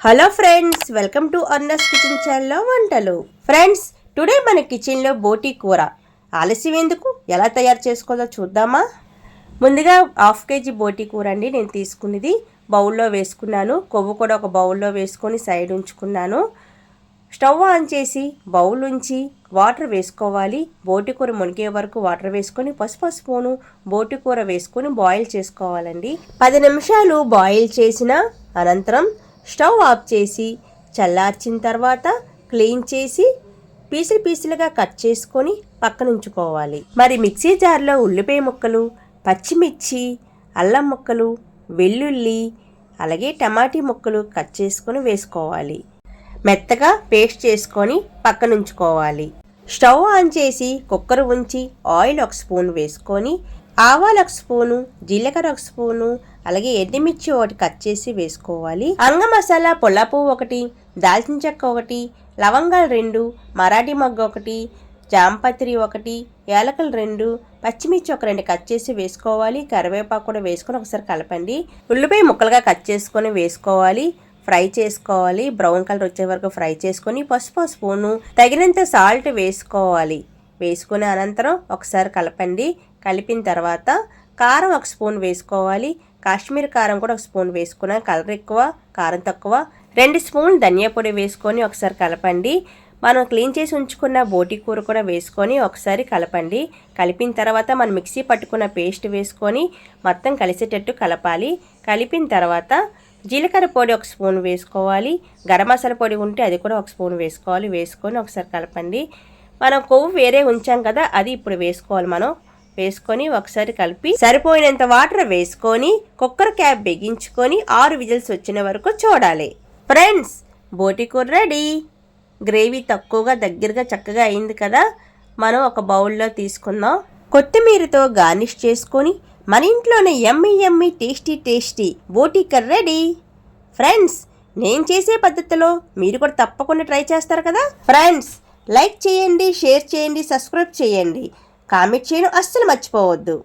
Hello friends, welcome to అన్నస్ kitchen ఛానల్లో వంటలు. Friends, today మన కిచెన్లో బోటి కూర. ఆలస్యం ఎందుకు, ఎలా తయారు చేసుకోవాలో చూద్దామా? ముందుగా 1/2 kg బోటి కూర అండి నేను తీసుకున్నది. బౌల్లో వేసుకున్నాను. కొవ్వు కూడా ఒక బౌల్లో వేసుకొని సైడ్ ఉంచుకున్నాను. స్టవ్ ఆన్ చేసి బౌల్ ఉంచి వాటర్ వేసుకోవాలి. బోటి కూర మునిగే వరకు వాటర్ వేసుకొని పసుపు స్పూను బోటి కూర వేసుకొని బాయిల్ చేసుకోవాలండి. 10 నిమిషాలు బాయిల్ చేసిన అనంతరం స్టవ్ ఆఫ్ చేసి చల్లార్చిన తర్వాత క్లీన్ చేసి పీసులుగా కట్ చేసుకొని పక్కన ఉంచుకోవాలి. మరి మిక్సీ జార్లో ఉల్లిపాయ ముక్కలు, పచ్చిమిర్చి, అల్లం ముక్కలు, వెల్లుల్లి, అలాగే టమాటీ ముక్కలు కట్ చేసుకొని వేసుకోవాలి. మెత్తగా పేస్ట్ చేసుకొని పక్కన ఉంచుకోవాలి. స్టవ్ ఆన్ చేసి కుక్కర్ ఉంచి ఆయిల్ 1 స్పూన్ వేసుకొని ఆవాలు 1 స్పూను, జీలకర్ర 1 స్పూను, అలాగే ఎండుమిర్చి 1 కట్ చేసి వేసుకోవాలి. అంగ మసాలా పుల్లాపు 1, దాల్చిన చెక్క 1, లవంగాలు 2, మరాఠీ మొగ్గ 1, జాంపత్రి 1, యాలకులు 2, పచ్చిమిర్చి 2 కట్ చేసి వేసుకోవాలి. కరివేపాకు కూడా వేసుకొని ఒకసారి కలపండి. ఉల్లిపాయ ముక్కలుగా కట్ చేసుకొని వేసుకోవాలి. ఫ్రై చేసుకోవాలి. బ్రౌన్ కలర్ వచ్చే వరకు ఫ్రై చేసుకొని పసుపు స్పూను, తగినంత సాల్ట్ వేసుకోవాలి. వేసుకునే అనంతరం ఒకసారి కలపండి. కలిపిన తర్వాత కారం 1 స్పూన్ వేసుకోవాలి. కాశ్మీర్ కారం కూడా 1 స్పూన్ వేసుకున్నాను. కలర్ ఎక్కువ, కారం తక్కువ. 2 స్పూన్లు ధనియా పొడి వేసుకొని ఒకసారి కలపండి. మనం క్లీన్ చేసి ఉంచుకున్న బోటి కూర కూడా వేసుకొని ఒకసారి కలపండి. కలిపిన తర్వాత మనం మిక్సీ పట్టుకున్న పేస్ట్ వేసుకొని మొత్తం కలిసేటట్టు కలపాలి. కలిపిన తర్వాత జీలకర్ర పొడి 1 స్పూన్ వేసుకోవాలి. గరం మసాలా పొడి ఉంటే అది కూడా 1 స్పూన్ వేసుకోవాలి. వేసుకొని ఒకసారి కలపండి. మనం కొవ్వు వేరే ఉంచాం కదా, అది ఇప్పుడు వేసుకోవాలి. మనం వేసుకొని ఒకసారి కలిపి సరిపోయినంత వాటర్ వేసుకొని కుక్కర్ క్యాప్ బిగించుకొని 6 విజిల్స్ వచ్చిన వరకు చూడాలి. ఫ్రెండ్స్, బోటి కూర రెడీ. గ్రేవీ తక్కువగా దగ్గరగా చక్కగా అయింది కదా. మనం ఒక బౌల్లో తీసుకుందాం. కొత్తిమీరతో గార్నిష్ చేసుకొని మన ఇంట్లోనే యమ్మీ టేస్టీ బోటి కర్రీ రెడీ. ఫ్రెండ్స్, నేను చేసే పద్ధతిలో మీరు కూడా తప్పకుండా ట్రై చేస్తారు కదా. ఫ్రెండ్స్, లైక్ చేయండి, షేర్ చేయండి, సబ్స్క్రైబ్ చేయండి, కామెంట్ చేయడం అస్సలు మర్చిపోవద్దు.